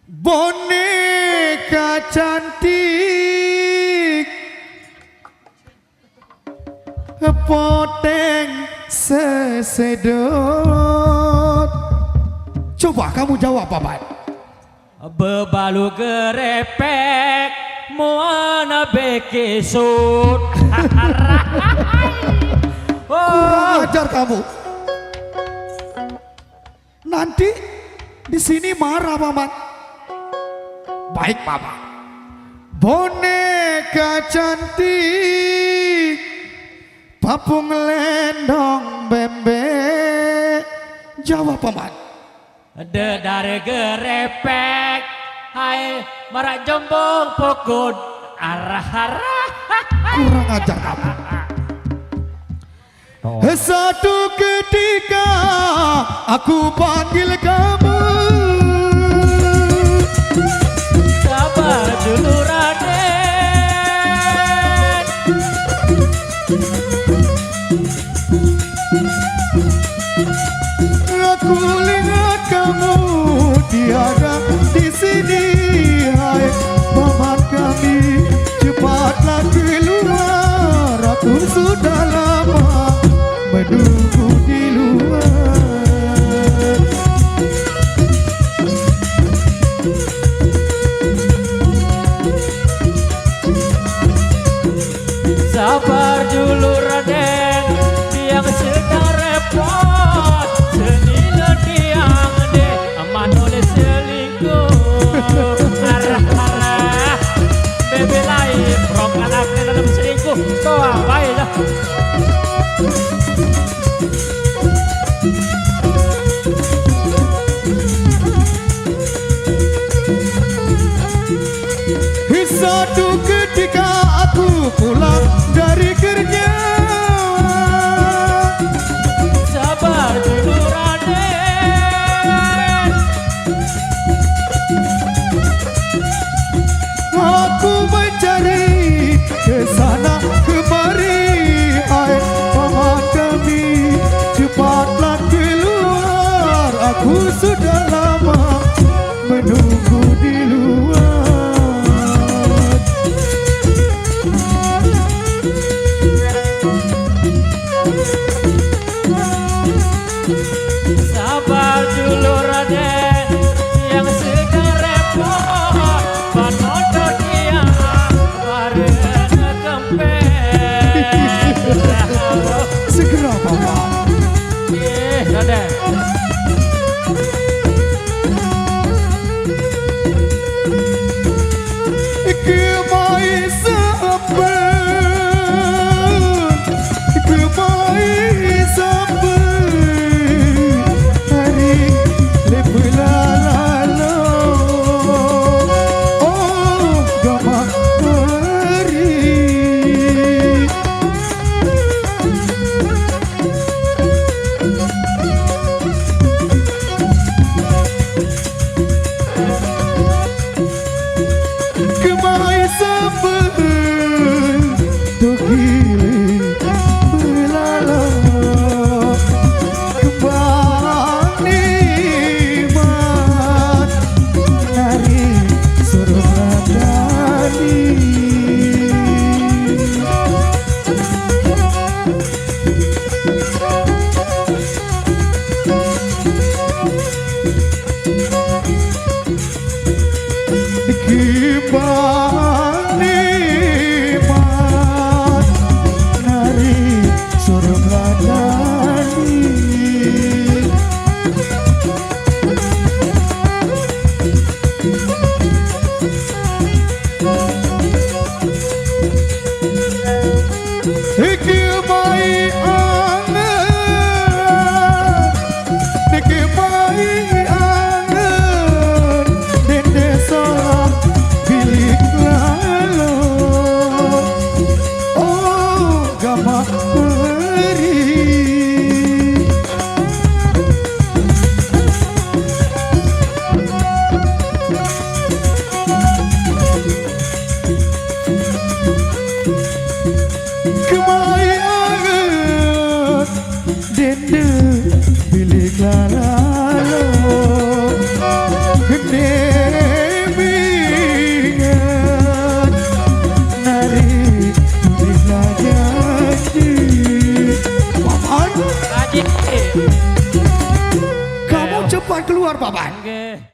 Boneka cantik poteng sesedot. Coba kamu jawab Papat. Bebalu gerepek muana bekesut. Kurang ajar kamu. Nanti di sini marah Papat. Baik Papat. Boneka cantik papung lendong bebek. Jawab Papat. Dedare gerepek hai marak jombong pokok arah-arah. Kurang ajar kamu. Satu ketika aku panggil kamu, sabar dulu Raden. aku lihat kamu tiada di sini. Hai paman kami, cepatlah keluar. Aku sudah lama menunggu di luar. Sabar dulu Raden, yang sedang repot. Senilai tiang de aman oleh selingkuh. Arah-arah bebe lain rok anak dalam selingkuh. Toa baiklah. Satu ketika aku pulang dari kerja, sabar dulu Raden. aku mencari ke sana kemari. Hai paman kami, cepatlah keluar. Aku sudah lama menunggu di luar. Sabar dulu Raden, yang sedang repot. Panodo dia bareng kempes. Segera Bapak. Raden. Kemai sampai, kemai sampai hari lebelalalo. Oh gamak hari. Kemai sampai togi belala kembang nikmat dari surga tadi. Kembang nikmat dari surga tadi. Kemai angan, kemai angan, dan desa bilik Kamu cepat keluar, Paman. Nggih.